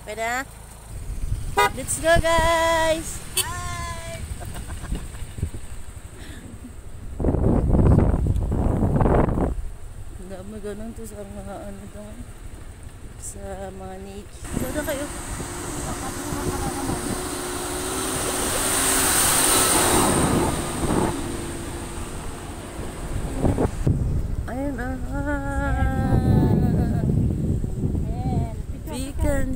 Pwede na? Let's go, guys! Hi! Ang dami ganun to sa mga ano doon. Sa mga niche. Sada kayo. Ayun Beacon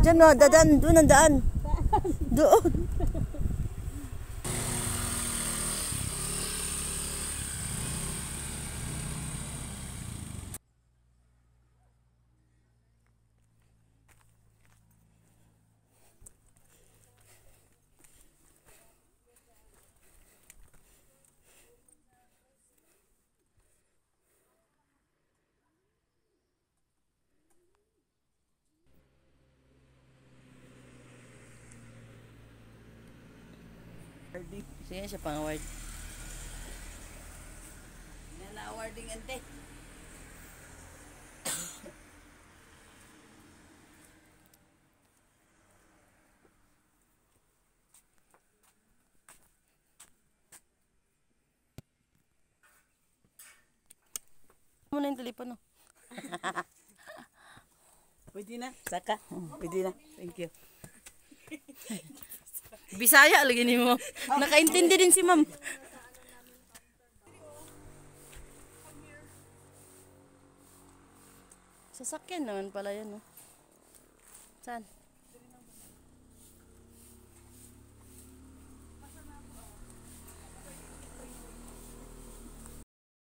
Diyan o, dadaan. Doon ang daan. Doon. Sige siya pang-award. Yan na awarding ante. Muna yung telepono. Pwede na? Saka? Pwede na. Thank you. Bisaya lagi ni mo. Nakaintindi din si ma'am. Sasakyan naman pala yan, no? Saan?